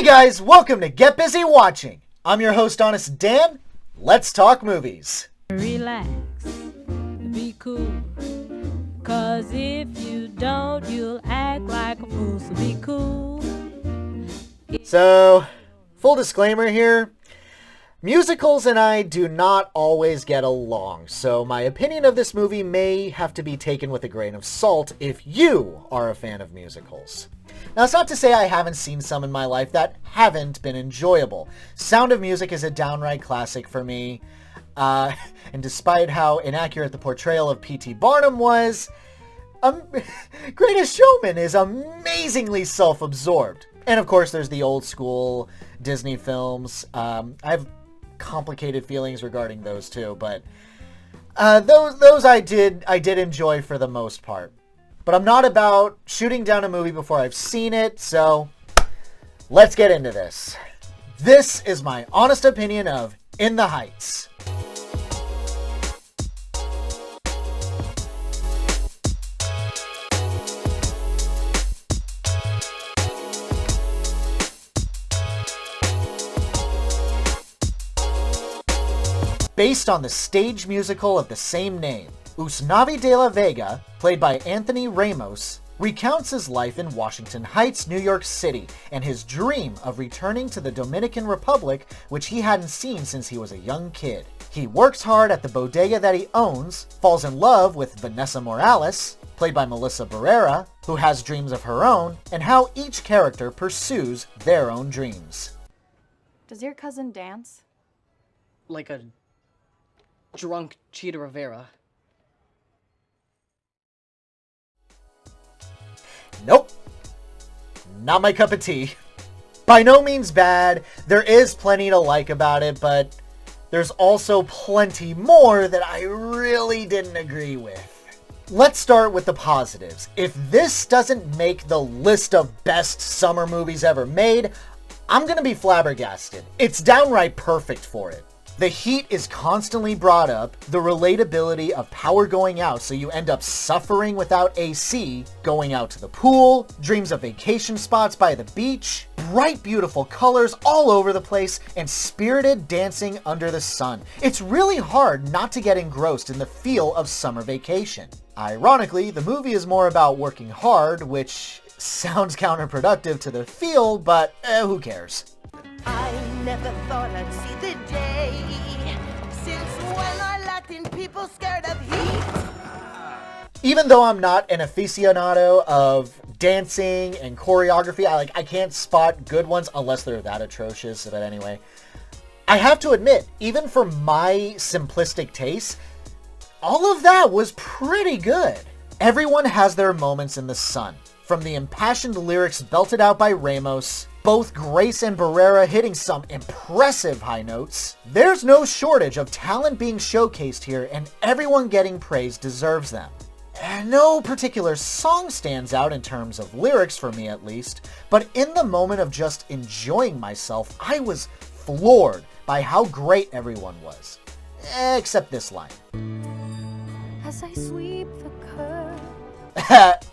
guys, welcome to Get Busy Watching. I'm your host, Honest Dan. Let's talk movies. Relax, be cool, cause if you don't, you'll act like a fool, so be cool. So, full disclaimer here, musicals and I do not always get along, so my opinion of this movie may have to be taken with a grain of salt if you are a fan of musicals. Now, it's not to say I haven't seen some in my life that haven't been enjoyable. Sound of Music is a downright classic for me, and despite how inaccurate the portrayal of P.T. Barnum was, Greatest Showman is amazingly self-absorbed. And of course, there's the old school Disney films. I have complicated feelings regarding those too, but those I did enjoy for the most part. But I'm not about shooting down a movie before I've seen it, so let's get into this. This is my honest opinion of In the Heights. Based on the stage musical of the same name, Usnavi de la Vega, played by Anthony Ramos, recounts his life in Washington Heights, New York City, and his dream of returning to the Dominican Republic, which he hadn't seen since he was a young kid. He works hard at the bodega that he owns, falls in love with Vanessa Morales, played by Melissa Barrera, who has dreams of her own, and how each character pursues their own dreams. Does your cousin dance? Like a drunk Cheetah Rivera. Nope. Not my cup of tea. By no means bad. There is plenty to like about it, but there's also plenty more that I really didn't agree with. Let's start with the positives. If this doesn't make the list of best summer movies ever made, I'm gonna be flabbergasted. It's downright perfect for it. The heat is constantly brought up, the relatability of power going out so you end up suffering without AC, going out to the pool, dreams of vacation spots by the beach, bright beautiful colors all over the place, and spirited dancing under the sun. It's really hard not to get engrossed in the feel of summer vacation. Ironically, the movie is more about working hard, which sounds counterproductive to the feel, but who cares? I never thought I'd see the day since when I Latin people scared of heat. Even though I'm not an aficionado of dancing and choreography, I can't spot good ones unless they're that atrocious, but anyway. I have to admit, even for my simplistic taste, all of that was pretty good. Everyone has their moments in the sun. From the impassioned lyrics belted out by Ramos, both Grace and Barrera hitting some impressive high notes, there's no shortage of talent being showcased here, and everyone getting praise deserves them. And no particular song stands out in terms of lyrics for me at least, but in the moment of just enjoying myself, I was floored by how great everyone was. Except this line. As I sweep the curb.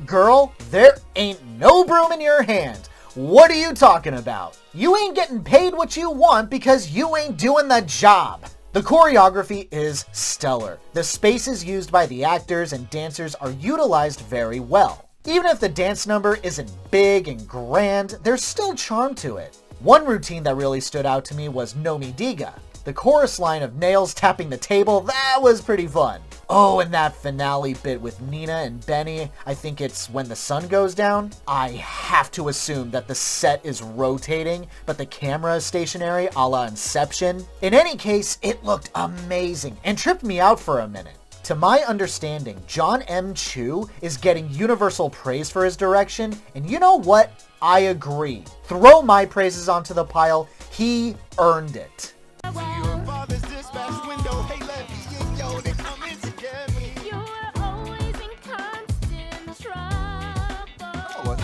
Girl, there ain't no broom in your hand. What are you talking about? You ain't getting paid what you want because you ain't doing the job. The choreography is stellar. The spaces used by the actors and dancers are utilized very well. Even if the dance number isn't big and grand, there's still charm to it. One routine that really stood out to me was No Me Diga. The chorus line of nails tapping the table, that was pretty fun. Oh, and that finale bit with Nina and Benny, I think it's When the Sun Goes Down. I have to assume that the set is rotating, but the camera is stationary a la Inception. In any case, it looked amazing and tripped me out for a minute. To my understanding, John M. Chu is getting universal praise for his direction, and you know what? I agree. Throw my praises onto the pile. He earned it. Your father's dispatch window, hey, let me in, yo, they coming to get me. You were always in constant trouble.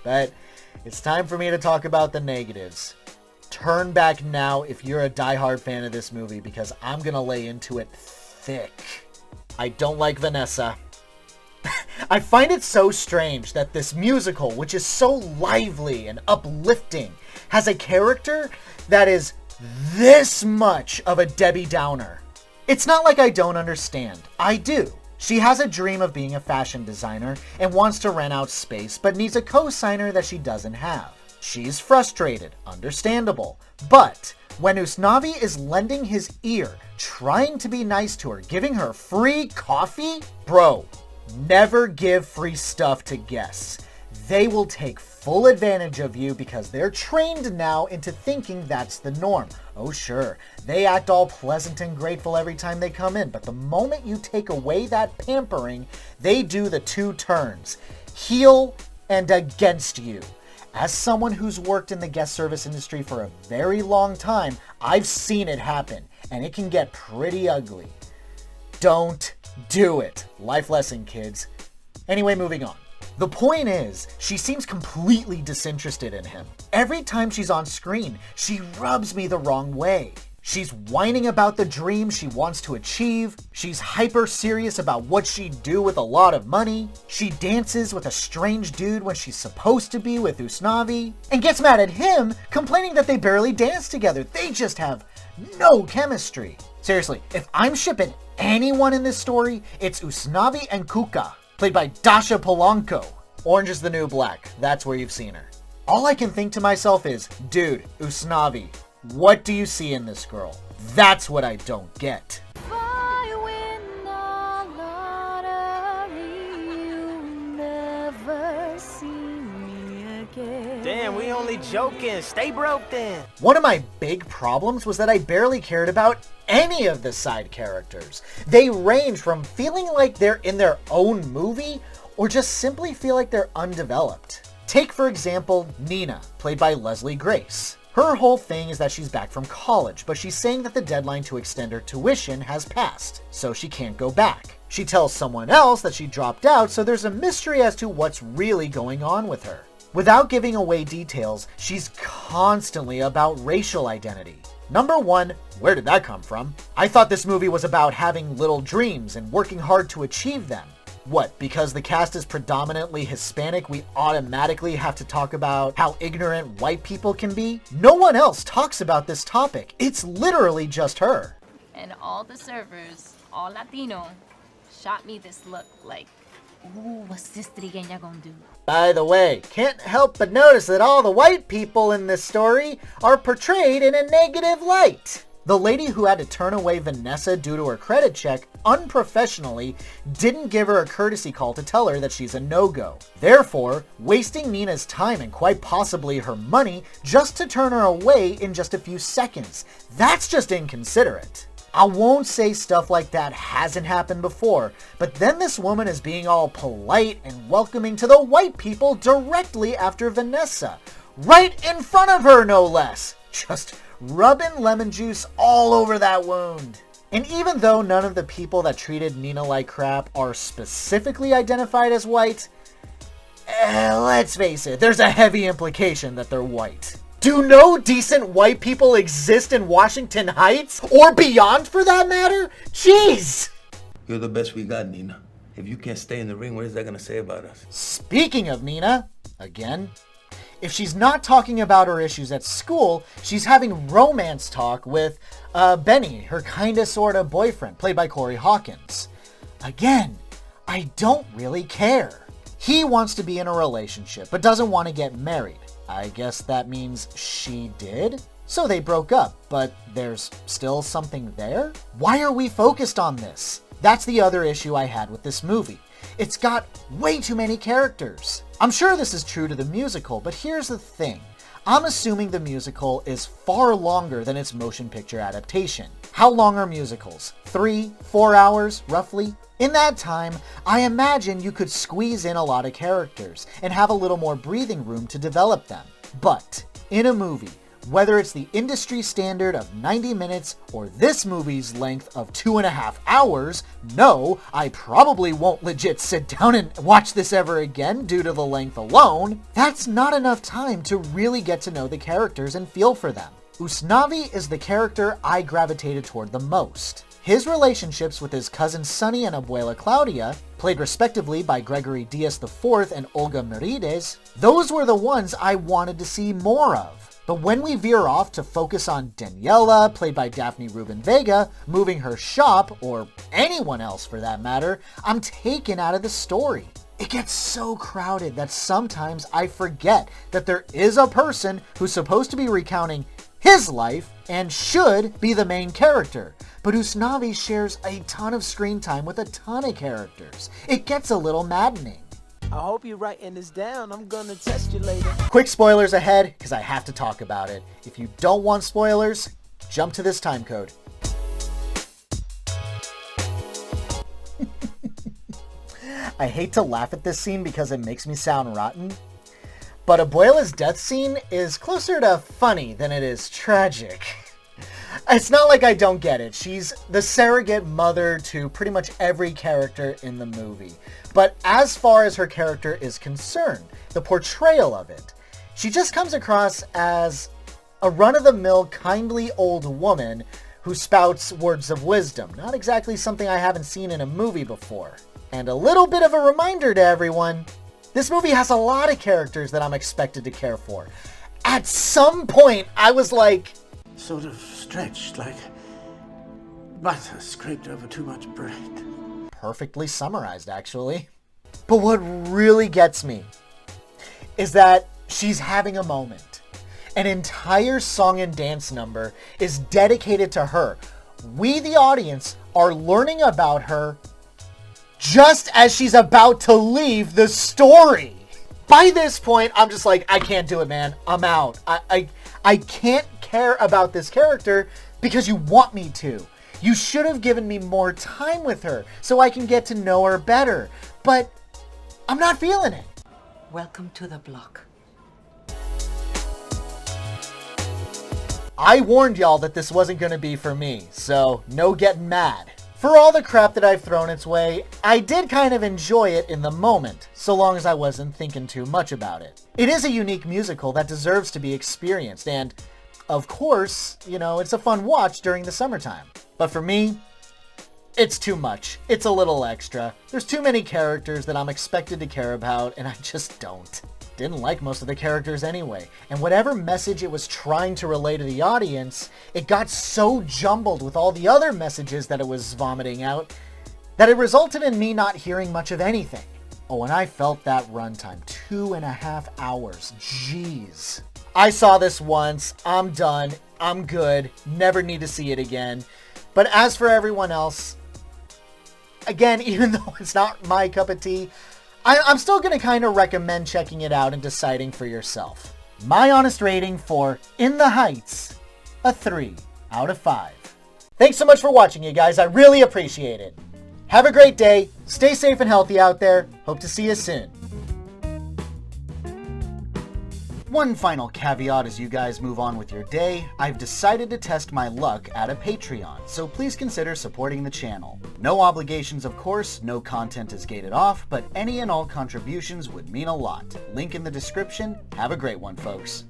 But it's time for me to talk about the negatives. Turn back now if you're a diehard fan of this movie, because I'm gonna lay into it thick. I don't like Vanessa. I find it so strange that this musical, which is so lively and uplifting, has a character that is this much of a Debbie Downer. It's not like I don't understand. I do. She has a dream of being a fashion designer and wants to rent out space, but needs a co-signer that she doesn't have. She's frustrated, understandable. But when Usnavi is lending his ear, trying to be nice to her, giving her free coffee, bro, never give free stuff to guests. They will take full advantage of you because they're trained now into thinking that's the norm. Oh sure, they act all pleasant and grateful every time they come in, but the moment you take away that pampering, they do the two turns, heel and against you. As someone who's worked in the guest service industry for a very long time, I've seen it happen, and it can get pretty ugly. Don't do it. Life lesson, kids. Anyway, moving on. The point is, she seems completely disinterested in him. Every time she's on screen, she rubs me the wrong way. She's whining about the dream she wants to achieve. She's hyper serious about what she'd do with a lot of money. She dances with a strange dude when she's supposed to be with Usnavi. And gets mad at him, complaining that they barely dance together. They just have no chemistry. Seriously, if I'm shipping anyone in this story, it's Usnavi and Kuka, played by Dasha Polanco. Orange is the New Black. That's where you've seen her. All I can think to myself is, dude, Usnavi, what do you see in this girl? That's what I don't get. If I win the lottery, you'll never see me again. Damn, we only joking. Stay broke then. One of my big problems was that I barely cared about any of the side characters. They range from feeling like they're in their own movie or just simply feel like they're undeveloped. Take, for example, Nina, played by Leslie Grace. Her whole thing is that she's back from college, but she's saying that the deadline to extend her tuition has passed, so she can't go back. She tells someone else that she dropped out, so there's a mystery as to what's really going on with her. Without giving away details, she's constantly about racial identity. Number one, where did that come from? I thought this movie was about having little dreams and working hard to achieve them. What, because the cast is predominantly Hispanic, we automatically have to talk about how ignorant white people can be? No one else talks about this topic. It's literally just her. And all the servers, all Latino, shot me this look like, ooh, what's this trigueña gonna do? By the way, can't help but notice that all the white people in this story are portrayed in a negative light. The lady who had to turn away Vanessa due to her credit check unprofessionally didn't give her a courtesy call to tell her that she's a no-go. Therefore, wasting Nina's time and quite possibly her money just to turn her away in just a few seconds. That's just inconsiderate. I won't say stuff like that hasn't happened before, but then this woman is being all polite and welcoming to the white people directly after Vanessa. Right in front of her, no less. Just rubbing lemon juice all over that wound. And even though none of the people that treated Nina like crap are specifically identified as white, let's face it, there's a heavy implication that they're white. Do no decent white people exist in Washington Heights? Or beyond for that matter? Jeez! You're the best we got, Nina. If you can't stay in the ring, what is that gonna say about us? Speaking of Nina, again, if she's not talking about her issues at school, she's having romance talk with Benny, her kinda sorta boyfriend, played by Corey Hawkins. Again, I don't really care. He wants to be in a relationship, but doesn't want to get married. I guess that means she did? So they broke up, but there's still something there? Why are we focused on this? That's the other issue I had with this movie. It's got way too many characters. I'm sure this is true to the musical, but here's the thing. I'm assuming the musical is far longer than its motion picture adaptation. How long are musicals? 3, 4 hours, roughly? In that time, I imagine you could squeeze in a lot of characters and have a little more breathing room to develop them. But in a movie, whether it's the industry standard of 90 minutes or this movie's length of 2.5 hours, no, I probably won't legit sit down and watch this ever again due to the length alone. That's not enough time to really get to know the characters and feel for them. Usnavi is the character I gravitated toward the most. His relationships with his cousin Sonny and Abuela Claudia, played respectively by Gregory Diaz IV and Olga Merides, those were the ones I wanted to see more of. But when we veer off to focus on Daniela, played by Daphne Rubin Vega, moving her shop, or anyone else for that matter, I'm taken out of the story. It gets so crowded that sometimes I forget that there is a person who's supposed to be recounting his life and should be the main character, but Usnavi shares a ton of screen time with a ton of characters. It gets a little maddening. I hope you're writing this down. I'm gonna test you later. Quick spoilers ahead, because I have to talk about it. If you don't want spoilers, jump to this time code. I hate to laugh at this scene because it makes me sound rotten, but Abuela's death scene is closer to funny than it is tragic. It's not like I don't get it. She's the surrogate mother to pretty much every character in the movie. But as far as her character is concerned, the portrayal of it, she just comes across as a run-of-the-mill, kindly old woman who spouts words of wisdom. Not exactly something I haven't seen in a movie before. And a little bit of a reminder to everyone, this movie has a lot of characters that I'm expected to care for. At some point, I was like, sort of stretched like butter scraped over too much bread. Perfectly summarized, actually. But what really gets me is that she's having a moment. An entire song and dance number is dedicated to her. We, the audience, are learning about her just as she's about to leave the story. By this point, I'm just like, I can't do it, man. I'm out. I can't care about this character because you want me to. You should have given me more time with her so I can get to know her better. But I'm not feeling it. Welcome to the block. I warned y'all that this wasn't going to be for me, so no getting mad. For all the crap that I've thrown its way, I did kind of enjoy it in the moment, so long as I wasn't thinking too much about it. It is a unique musical that deserves to be experienced, and of course, you know, it's a fun watch during the summertime. But for me, it's too much. It's a little extra. There's too many characters that I'm expected to care about, and I just don't. Didn't like most of the characters anyway, and whatever message it was trying to relay to the audience, it got so jumbled with all the other messages that it was vomiting out that it resulted in me not hearing much of anything. Oh, and I felt that runtime, 2.5 hours. Jeez. I saw this once, I'm done, I'm good, never need to see it again. But as for everyone else, again, even though it's not my cup of tea, I'm still going to kind of recommend checking it out and deciding for yourself. My honest rating for In the Heights, a 3 out of 5. Thanks so much for watching, you guys. I really appreciate it. Have a great day. Stay safe and healthy out there. Hope to see you soon. One final caveat as you guys move on with your day, I've decided to test my luck at a Patreon, so please consider supporting the channel. No obligations, of course, no content is gated off, but any and all contributions would mean a lot. Link in the description. Have a great one, folks.